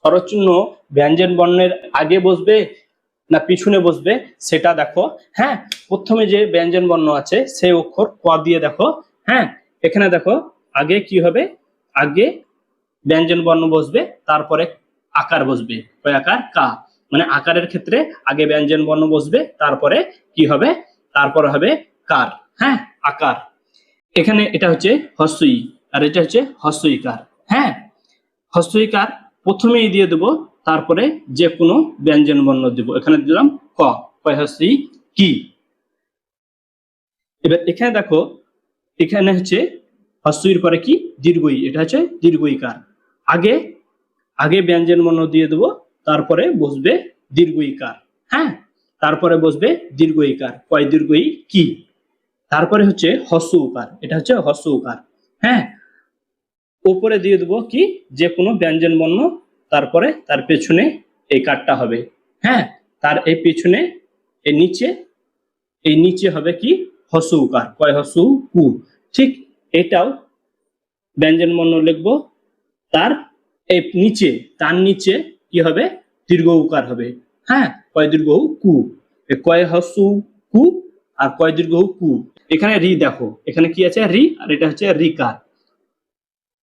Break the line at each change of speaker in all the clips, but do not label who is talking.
স্বরচিহ্ন ব্যঞ্জন বর্ণের আগে বসবে না পিছনে বসবে সেটা দেখো। হ্যাঁ, প্রথমে যে ব্যঞ্জন বর্ণ আছে সেই অক্ষর ক দিয়ে দেখো। হ্যাঁ, এখানে দেখো আগে কি হবে, আগে ব্যঞ্জন বর্ণ বসবে, তারপরে আকার বসবে। ওই আকার কা, মানে আকারের ক্ষেত্রে আগে ব্যঞ্জন বর্ণ বসবে, তারপরে কি হবে, তারপরে হবে কার। হ্যাঁ, আকার। এখানে এটা হচ্ছে হস্যই আর এটা হচ্ছে হস্যইকার। হ্যাঁ, হস্যইকার প্রথমেই দিয়ে দেবো, তারপরে যে কোনো ব্যঞ্জন বর্ণ দেবো। এখানে দিলাম ক, কয় হস্যই কি। এবার এখানে দেখো, এখানে হচ্ছে হস্যইর পরে কি দীর্ঘই, এটা হচ্ছে দীর্ঘইকার। আগে আগে ব্যঞ্জন বর্ণ দিয়ে দেবো, তারপরে বসবে দীর্ঘইকার। হ্যাঁ, তারপরে বসবে দীর্ঘইকার, কয় দীর্ঘই কি। তারপরে হচ্ছে হস্য উকার, এটা হচ্ছে হস্য উকার। হ্যাঁ, উপরে দিয়ে দেবো কি যে কোনো ব্যঞ্জন বর্ণ, তারপরে তার পেছনে এই কারটা হবে। হ্যাঁ, তার এই পেছনে এই নিচে হবে কি হস্য উকার, কয় হস্য উ। ঠিক এটাও ব্যঞ্জন বর্ণ লিখবো, তার এই নিচে, তার নিচে কি হবে দীর্ঘ উকার হবে। হ্যাঁ, কয় দীর্ঘ কু, কয় হস্য কু আর কয় দীর্ঘ কু। এখানে রি দেখো, এখানে কি আছে রি, আর এটা হচ্ছে রিকার।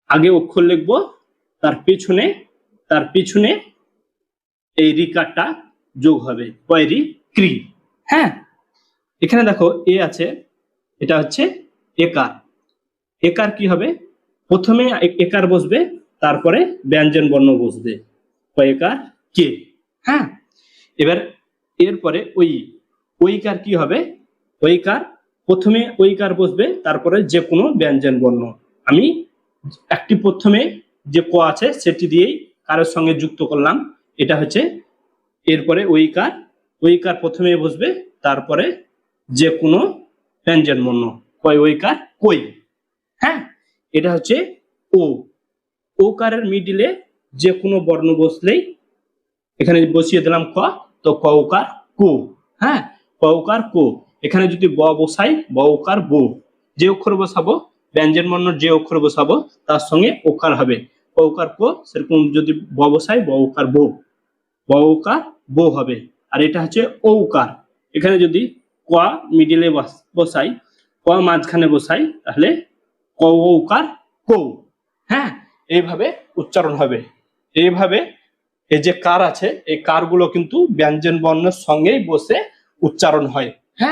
আগে অক্ষর লিখবো, তার পিছনে এই রিকারটা যোগ হবে, কয় রি ক্রি। হ্যাঁ, এখানে দেখো এ আছে, এটা হচ্ছে একার। একার কি হবে, প্রথমে একার বসবে, তারপরে ব্যঞ্জন বর্ণ বসবে, একার কে। হ্যাঁ, এবার এরপরে ওইকার কি হবে, ওইকার প্রথমে ওইকার বসবে, তারপরে যে কোনো ব্যঞ্জন বর্ণ। আমি একটি প্রথমে যে ক আছে সেটি দিয়েই কারোর সঙ্গে যুক্ত করলাম, এটা হচ্ছে। এরপরে ওইকার প্রথমে বসবে, তারপরে যে কোনো ব্যঞ্জন বর্ণ, কয় ওইকার কই। হ্যাঁ, এটা হচ্ছে ও। ওকারের মিডিলে যে কোনো বর্ণ বসলেই এখানে বসিয়ে দিলাম ক, তো ক উকার কো। হ্যাঁ, ক উকার কো। এখানে যদি ব বসাই, ব উকার বো। যে অক্ষর বসাবো, ব্যঞ্জন বর্ণ যে অক্ষর বসাবো তার সঙ্গে ওকার হবে, ক উকার কো। সেরকম যদি ব বসাই, ব উকার বো, ব উকার বো হবে। আর এটা হচ্ছে ঔকার। এখানে যদি ক মিডিলে বসাই, ক মাঝখানে বসাই, তাহলে ক ঔকার কো। হ্যাঁ, এইভাবে উচ্চারণ হবে। এইভাবে এই যে কার আছে, এই কারগুলো কিন্তু ব্যঞ্জন বর্ণের সঙ্গেই বসে উচ্চারণ হয়।